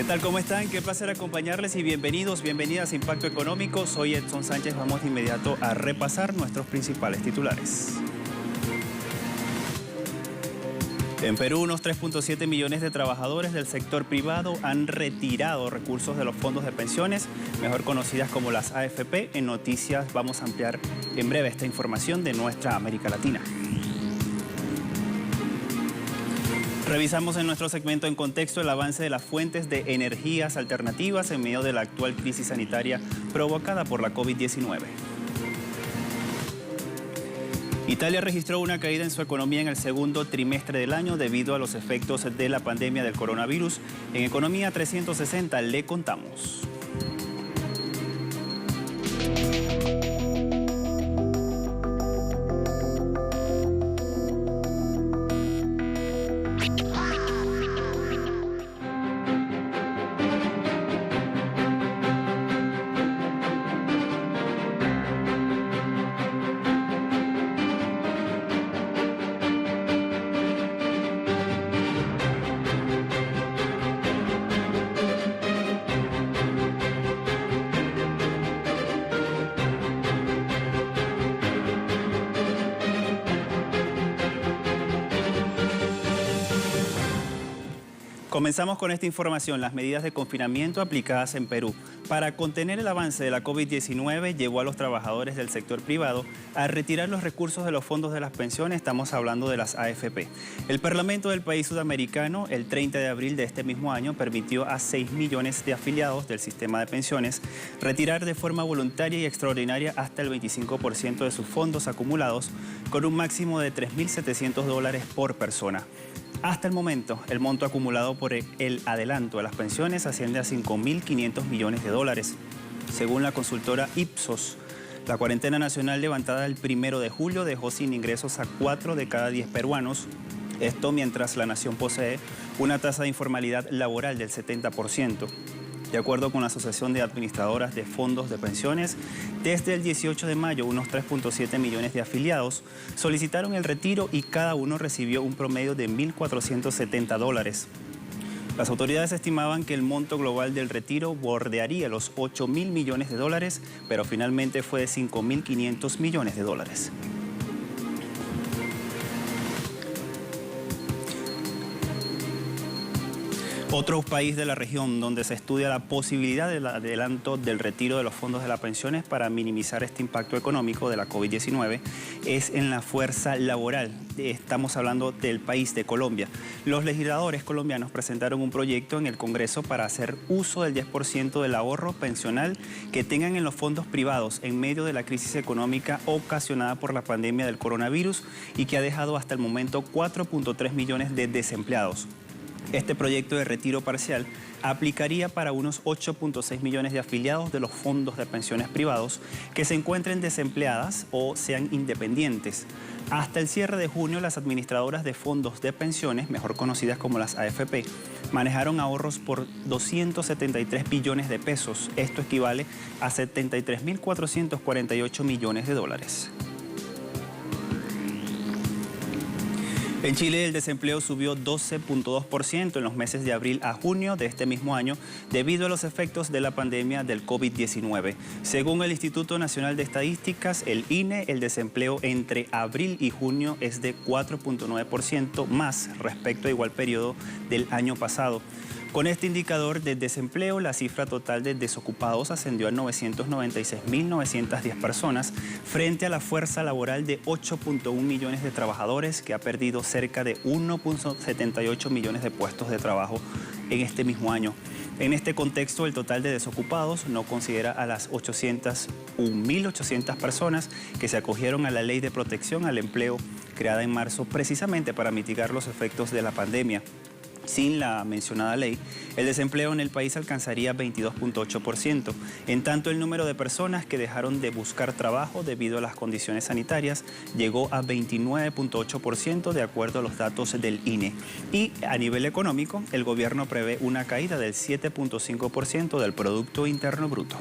¿Qué tal? ¿Cómo están? Qué placer acompañarles y bienvenidas a Impacto Económico. Soy Edson Sánchez. Vamos de inmediato a repasar nuestros principales titulares. En Perú, unos 3.7 millones de trabajadores del sector privado han retirado recursos de los fondos de pensiones, mejor conocidas como las AFP. En noticias vamos a ampliar en breve esta información de nuestra América Latina. Revisamos en nuestro segmento en contexto el avance de las fuentes de energías alternativas en medio de la actual crisis sanitaria provocada por la COVID-19. Italia registró una caída en su economía en el segundo trimestre del año debido a los efectos de la pandemia del coronavirus. En Economía 360 le contamos. Comenzamos con esta información. Las medidas de confinamiento aplicadas en Perú para contener el avance de la COVID-19 llevó a los trabajadores del sector privado a retirar los recursos de los fondos de las pensiones. Estamos hablando de las AFP. El Parlamento del país sudamericano, el 30 de abril de este mismo año, permitió a 6 millones de afiliados del sistema de pensiones retirar de forma voluntaria y extraordinaria hasta el 25% de sus fondos acumulados, con un máximo de $3.700 por persona. Hasta el momento, el monto acumulado por el adelanto de las pensiones asciende a $5.500 millones. Según la consultora Ipsos, la cuarentena nacional levantada el 1 de julio dejó sin ingresos a 4 de cada 10 peruanos. Esto mientras la nación posee una tasa de informalidad laboral del 70%. De acuerdo con la Asociación de Administradoras de Fondos de Pensiones, desde el 18 de mayo, unos 3.7 millones de afiliados solicitaron el retiro y cada uno recibió un promedio de $1.470. Las autoridades estimaban que el monto global del retiro bordearía los $8.000 millones, pero finalmente fue de $5.500 millones. Otro país de la región donde se estudia la posibilidad del adelanto del retiro de los fondos de las pensiones para minimizar este impacto económico de la COVID-19 es en la fuerza laboral. Estamos hablando del país de Colombia. Los legisladores colombianos presentaron un proyecto en el Congreso para hacer uso del 10% del ahorro pensional que tengan en los fondos privados en medio de la crisis económica ocasionada por la pandemia del coronavirus y que ha dejado hasta el momento 4.3 millones de desempleados. Este proyecto de retiro parcial aplicaría para unos 8.6 millones de afiliados de los fondos de pensiones privados que se encuentren desempleadas o sean independientes. Hasta el cierre de junio, las administradoras de fondos de pensiones, mejor conocidas como las AFP, manejaron ahorros por 273 billones de pesos. Esto equivale a $73.448 millones. En Chile, el desempleo subió 12.2% en los meses de abril a junio de este mismo año debido a los efectos de la pandemia del COVID-19. Según el Instituto Nacional de Estadísticas, el INE, el desempleo entre abril y junio es de 4.9% más respecto a igual periodo del año pasado. Con este indicador de desempleo, la cifra total de desocupados ascendió a 996.910 personas frente a la fuerza laboral de 8.1 millones de trabajadores que ha perdido cerca de 1.78 millones de puestos de trabajo en este mismo año. En este contexto, el total de desocupados no considera a las 1.800 personas que se acogieron a la Ley de Protección al Empleo creada en marzo precisamente para mitigar los efectos de la pandemia. Sin la mencionada ley, el desempleo en el país alcanzaría 22.8%. En tanto, el número de personas que dejaron de buscar trabajo debido a las condiciones sanitarias llegó a 29.8% de acuerdo a los datos del INE. Y a nivel económico, el gobierno prevé una caída del 7.5% del Producto Interno Bruto.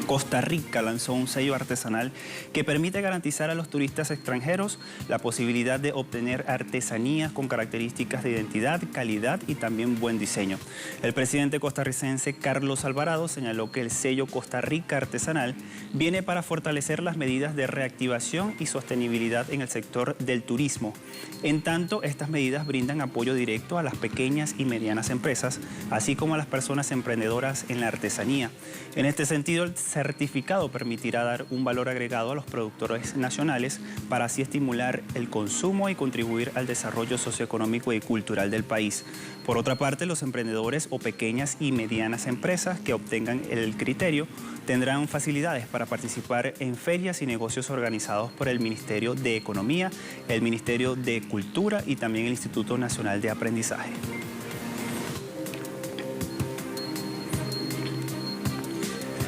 Costa Rica lanzó un sello artesanal que permite garantizar a los turistas extranjeros la posibilidad de obtener artesanías con características de identidad, calidad y también buen diseño. El presidente costarricense Carlos Alvarado señaló que el sello Costa Rica Artesanal viene para fortalecer las medidas de reactivación y sostenibilidad en el sector del turismo. En tanto, estas medidas brindan apoyo directo a las pequeñas y medianas empresas, así como a las personas emprendedoras en la artesanía. En este sentido, el certificado permitirá dar un valor agregado a los productores nacionales para así estimular el consumo y contribuir al desarrollo socioeconómico y cultural del país. Por otra parte, los emprendedores o pequeñas y medianas empresas que obtengan el criterio tendrán facilidades para participar en ferias y negocios organizados por el Ministerio de Economía, el Ministerio de Cultura y también el Instituto Nacional de Aprendizaje.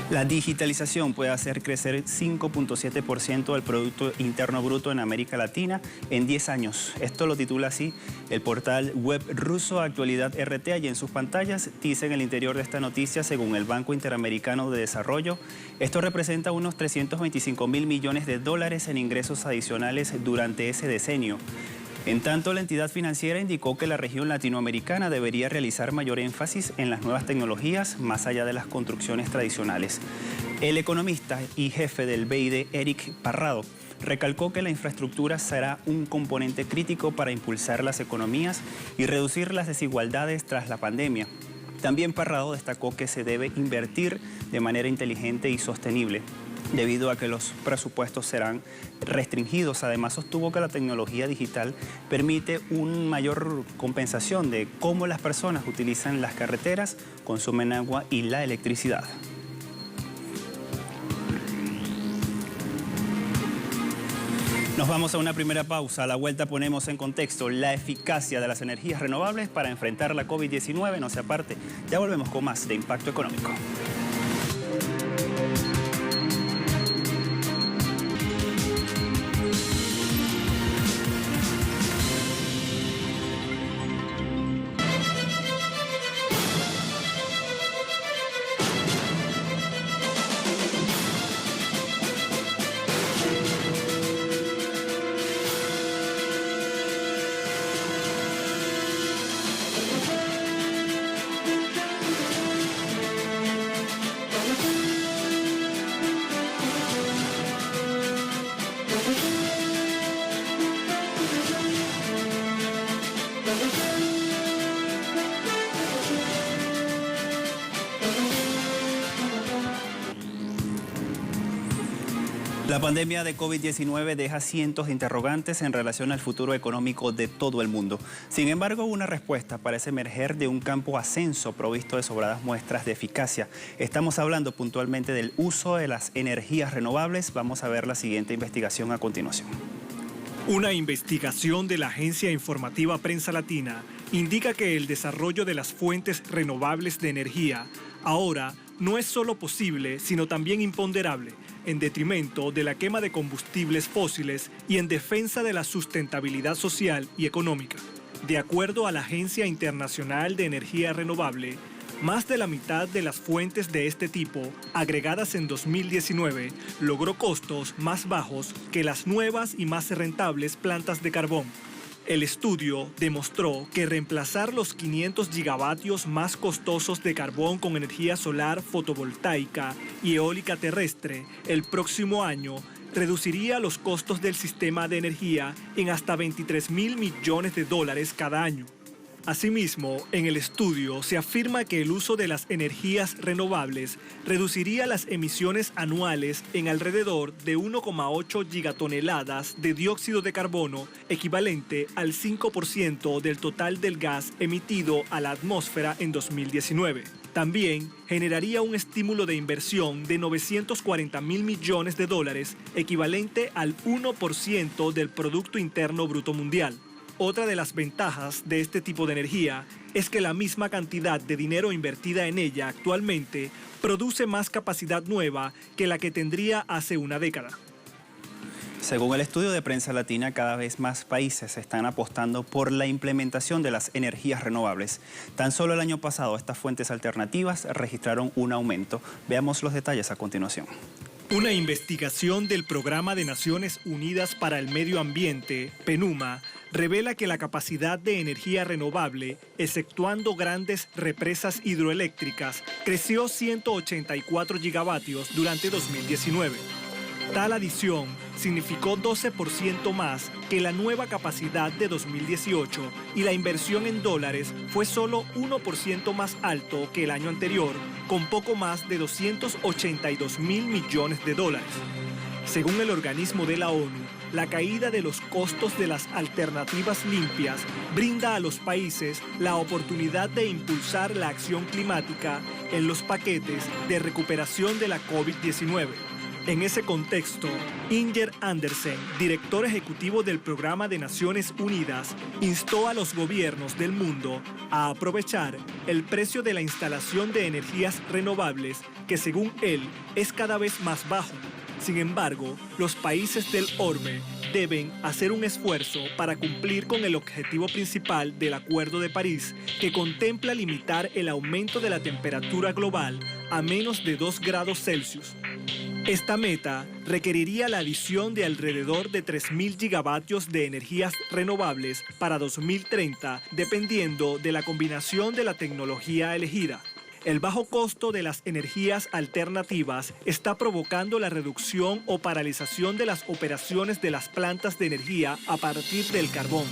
La digitalización puede hacer crecer 5.7% del Producto Interno Bruto en América Latina en 10 años. Esto lo titula así el portal web ruso Actualidad RT. Allí en sus pantallas dice en el interior de esta noticia, según el Banco Interamericano de Desarrollo, esto representa unos 325.000 millones de dólares en ingresos adicionales durante ese decenio. En tanto, la entidad financiera indicó que la región latinoamericana debería realizar mayor énfasis en las nuevas tecnologías más allá de las construcciones tradicionales. El economista y jefe del BID, Eric Parrado, recalcó que la infraestructura será un componente crítico para impulsar las economías y reducir las desigualdades tras la pandemia. También Parrado destacó que se debe invertir de manera inteligente y sostenible, debido a que los presupuestos serán restringidos. Además, sostuvo que la tecnología digital permite una mayor compensación de cómo las personas utilizan las carreteras, consumen agua y la electricidad. Nos vamos a una primera pausa. A la vuelta ponemos en contexto la eficacia de las energías renovables para enfrentar la COVID-19. No se aparte, ya volvemos con más de Impacto Económico. La pandemia de COVID-19 deja cientos de interrogantes en relación al futuro económico de todo el mundo. Sin embargo, una respuesta parece emerger de un campo ascenso provisto de sobradas muestras de eficacia. Estamos hablando puntualmente del uso de las energías renovables. Vamos a ver la siguiente investigación a continuación. Una investigación de la agencia informativa Prensa Latina indica que el desarrollo de las fuentes renovables de energía ahora no es solo posible, sino también imponderable, en detrimento de la quema de combustibles fósiles y en defensa de la sustentabilidad social y económica. De acuerdo a la Agencia Internacional de Energía Renovable, más de la mitad de las fuentes de este tipo, agregadas en 2019, logró costos más bajos que las nuevas y más rentables plantas de carbón. El estudio demostró que reemplazar los 500 gigavatios más costosos de carbón con energía solar fotovoltaica y eólica terrestre el próximo año reduciría los costos del sistema de energía en hasta $23.000 millones cada año. Asimismo, en el estudio se afirma que el uso de las energías renovables reduciría las emisiones anuales en alrededor de 1,8 gigatoneladas de dióxido de carbono, equivalente al 5% del total del gas emitido a la atmósfera en 2019. También generaría un estímulo de inversión de $940.000 millones, equivalente al 1% del Producto Interno Bruto Mundial. Otra de las ventajas de este tipo de energía es que la misma cantidad de dinero invertida en ella actualmente produce más capacidad nueva que la que tendría hace una década. Según el estudio de Prensa Latina, cada vez más países están apostando por la implementación de las energías renovables. Tan solo el año pasado estas fuentes alternativas registraron un aumento. Veamos los detalles a continuación. Una investigación del Programa de Naciones Unidas para el Medio Ambiente, PNUMA, revela que la capacidad de energía renovable, exceptuando grandes represas hidroeléctricas, creció 184 gigavatios durante 2019. Tal adición significó 12% más que la nueva capacidad de 2018 y la inversión en dólares fue solo 1% más alto que el año anterior, con poco más de 282.000 millones de dólares. Según el organismo de la ONU, la caída de los costos de las alternativas limpias brinda a los países la oportunidad de impulsar la acción climática en los paquetes de recuperación de la COVID-19. En ese contexto, Inger Andersen, director ejecutivo del Programa de Naciones Unidas, instó a los gobiernos del mundo a aprovechar el precio de la instalación de energías renovables, que según él es cada vez más bajo. Sin embargo, los países del orbe deben hacer un esfuerzo para cumplir con el objetivo principal del Acuerdo de París, que contempla limitar el aumento de la temperatura global a menos de 2 grados Celsius. Esta meta requeriría la adición de alrededor de 3.000 gigavatios de energías renovables para 2030, dependiendo de la combinación de la tecnología elegida. El bajo costo de las energías alternativas está provocando la reducción o paralización de las operaciones de las plantas de energía a partir del carbón.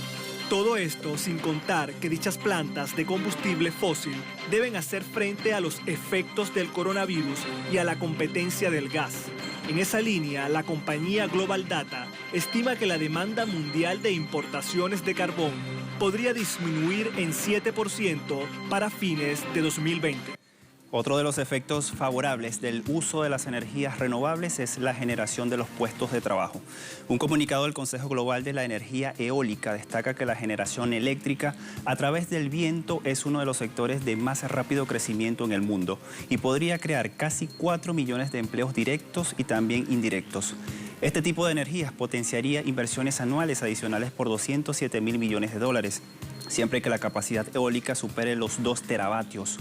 Todo esto sin contar que dichas plantas de combustible fósil deben hacer frente a los efectos del coronavirus y a la competencia del gas. En esa línea, la compañía Global Data estima que la demanda mundial de importaciones de carbón podría disminuir en 7% para fines de 2020. Otro de los efectos favorables del uso de las energías renovables es la generación de los puestos de trabajo. Un comunicado del Consejo Global de la Energía Eólica destaca que la generación eléctrica a través del viento es uno de los sectores de más rápido crecimiento en el mundo y podría crear casi 4 millones de empleos directos y también indirectos. Este tipo de energías potenciaría inversiones anuales adicionales por 207.000 millones de dólares, siempre que la capacidad eólica supere los 2 teravatios.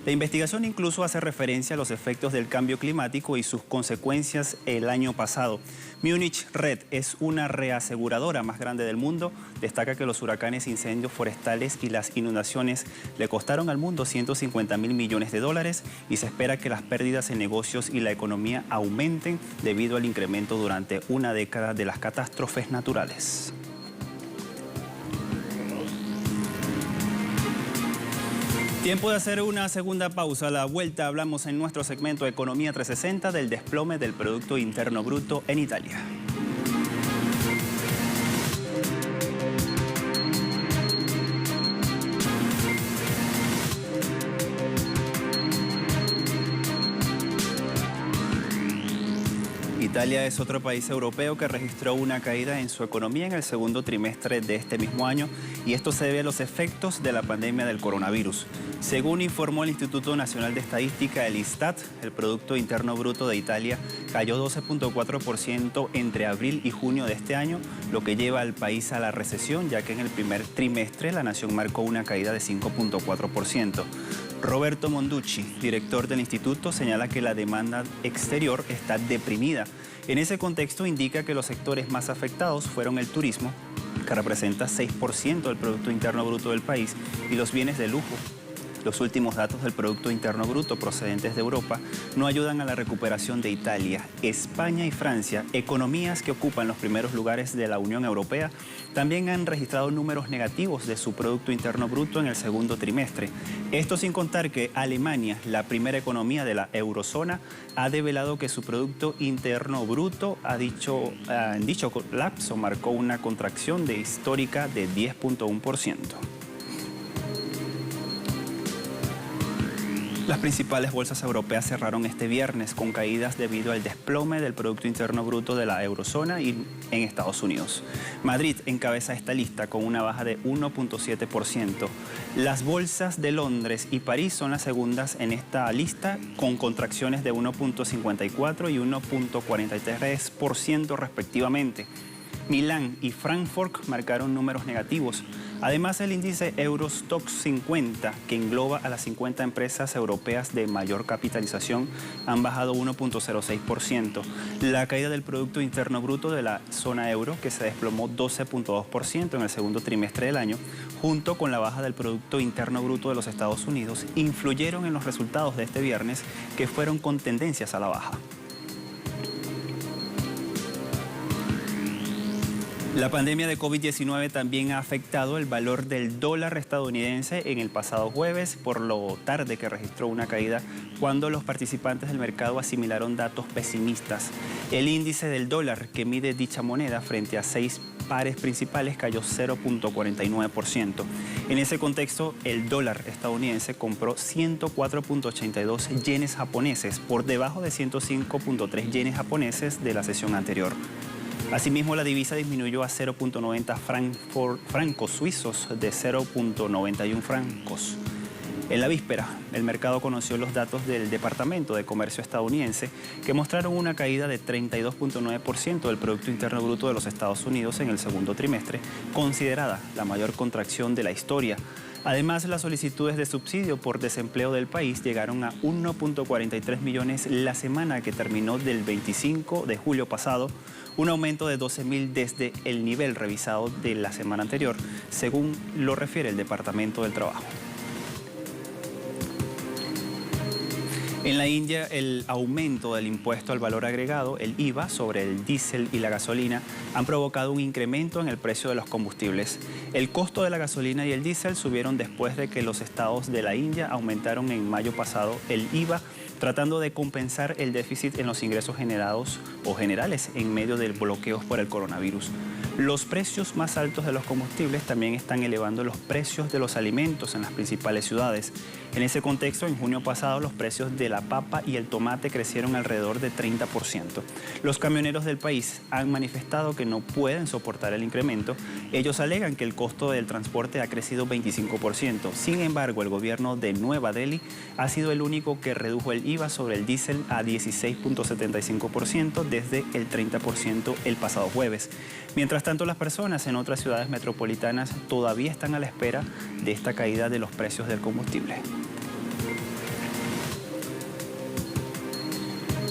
La investigación incluso hace referencia a los efectos del cambio climático y sus consecuencias el año pasado. Munich Re es una reaseguradora más grande del mundo. Destaca que los huracanes, incendios forestales y las inundaciones le costaron al mundo 150.000 millones de dólares y se espera que las pérdidas en negocios y la economía aumenten debido al incremento durante una década de las catástrofes naturales. Tiempo de hacer una segunda pausa. A la vuelta hablamos en nuestro segmento Economía 360 del desplome del Producto Interno Bruto en Italia. Italia es otro país europeo que registró una caída en su economía en el segundo trimestre de este mismo año y esto se debe a los efectos de la pandemia del coronavirus. Según informó el Instituto Nacional de Estadística, el ISTAT, el Producto Interno Bruto de Italia cayó 12.4% entre abril y junio de este año, lo que lleva al país a la recesión, ya que en el primer trimestre la nación marcó una caída de 5.4%. Roberto Monducci, director del instituto, señala que la demanda exterior está deprimida. En ese contexto indica que los sectores más afectados fueron el turismo, que representa 6% del Producto Interno Bruto del país, y los bienes de lujo. Los últimos datos del Producto Interno Bruto procedentes de Europa no ayudan a la recuperación de Italia. España y Francia, economías que ocupan los primeros lugares de la Unión Europea, también han registrado números negativos de su Producto Interno Bruto en el segundo trimestre. Esto sin contar que Alemania, la primera economía de la eurozona, ha develado que su Producto Interno Bruto en dicho lapso marcó una contracción histórica de 10.1%. Las principales bolsas europeas cerraron este viernes con caídas debido al desplome del Producto Interno Bruto de la eurozona y en Estados Unidos. Madrid encabeza esta lista con una baja de 1.7%. Las bolsas de Londres y París son las segundas en esta lista con contracciones de 1.54 y 1.43% respectivamente. Milán y Frankfurt marcaron números negativos. Además, el índice Eurostoxx 50, que engloba a las 50 empresas europeas de mayor capitalización, han bajado 1.06%. La caída del Producto Interno Bruto de la zona euro, que se desplomó 12.2% en el segundo trimestre del año, junto con la baja del Producto Interno Bruto de los Estados Unidos, influyeron en los resultados de este viernes, que fueron con tendencias a la baja. La pandemia de COVID-19 también ha afectado el valor del dólar estadounidense en el pasado jueves, por lo tarde que registró una caída cuando los participantes del mercado asimilaron datos pesimistas. El índice del dólar que mide dicha moneda frente a 6 pares principales cayó 0.49%. En ese contexto, el dólar estadounidense compró 104.82 yenes japoneses, por debajo de 105.3 yenes japoneses de la sesión anterior. Asimismo, la divisa disminuyó a 0.90 francos suizos de 0.91 francos. En la víspera, el mercado conoció los datos del Departamento de Comercio estadounidense, que mostraron una caída de 32.9% del Producto Interno Bruto de los Estados Unidos en el segundo trimestre, considerada la mayor contracción de la historia. Además, las solicitudes de subsidio por desempleo del país llegaron a 1.43 millones la semana que terminó del 25 de julio pasado, un aumento de 12.000 desde el nivel revisado de la semana anterior, según lo refiere el Departamento del Trabajo. En la India, el aumento del impuesto al valor agregado, el IVA, sobre el diésel y la gasolina han provocado un incremento en el precio de los combustibles. El costo de la gasolina y el diésel subieron después de que los estados de la India aumentaron en mayo pasado el IVA, tratando de compensar el déficit en los ingresos generados o generales en medio del bloqueo por el coronavirus. Los precios más altos de los combustibles también están elevando los precios de los alimentos en las principales ciudades. En ese contexto, en junio pasado, los precios de la papa y el tomate crecieron alrededor de 30%. Los camioneros del país han manifestado que no pueden soportar el incremento. Ellos alegan que el costo del transporte ha crecido 25%. Sin embargo, el gobierno de Nueva Delhi ha sido el único que redujo el IVA sobre el diésel a 16.75% desde el 30% el pasado jueves. Mientras tanto, las personas en otras ciudades metropolitanas todavía están a la espera de esta caída de los precios del combustible.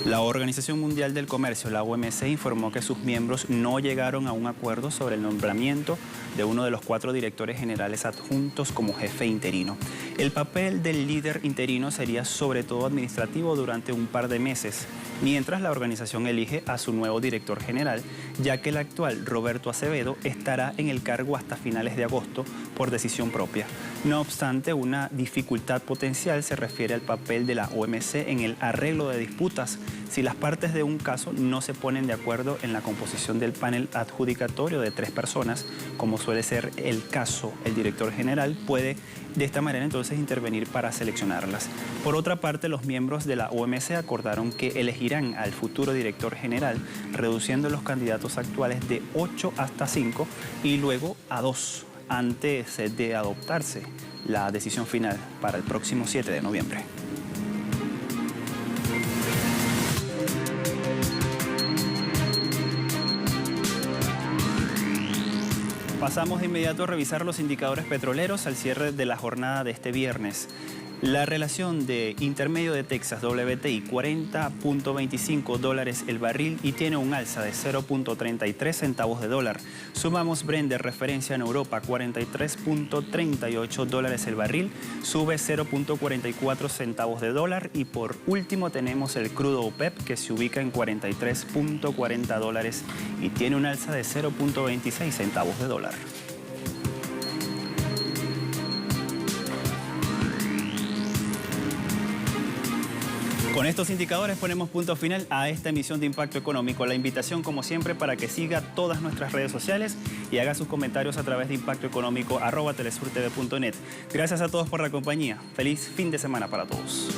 La Organización Mundial del Comercio, la OMC, informó que sus miembros no llegaron a un acuerdo sobre el nombramiento de uno de los 4 directores generales adjuntos como jefe interino. El papel del líder interino sería sobre todo administrativo durante un par de meses, mientras la organización elige a su nuevo director general, ya que el actual, Roberto Acevedo, estará en el cargo hasta finales de agosto por decisión propia. No obstante, una dificultad potencial se refiere al papel de la OMC en el arreglo de disputas. Si las partes de un caso no se ponen de acuerdo en la composición del panel adjudicatorio de 3 personas, como suele ser el caso, el director general puede de esta manera entonces intervenir para seleccionarlas. Por otra parte, los miembros de la OMC acordaron que elegirán al futuro director general, reduciendo los candidatos actuales de 8 hasta 5 y luego a 2, antes de adoptarse la decisión final para el próximo 7 de noviembre. Pasamos de inmediato a revisar los indicadores petroleros al cierre de la jornada de este viernes. La relación de intermedio de Texas WTI, $40.25 el barril y tiene un alza de 0.33 centavos de dólar. Sumamos Brent de referencia en Europa, $43.38 el barril, sube 0.44 centavos de dólar. Y por último tenemos el crudo OPEP, que se ubica en $43.40 y tiene un alza de 0.26 centavos de dólar. Con estos indicadores ponemos punto final a esta emisión de Impacto Económico. La invitación, como siempre, para que siga todas nuestras redes sociales y haga sus comentarios a través de impactoeconómico@telesurtv.net. Gracias a todos por la compañía. Feliz fin de semana para todos.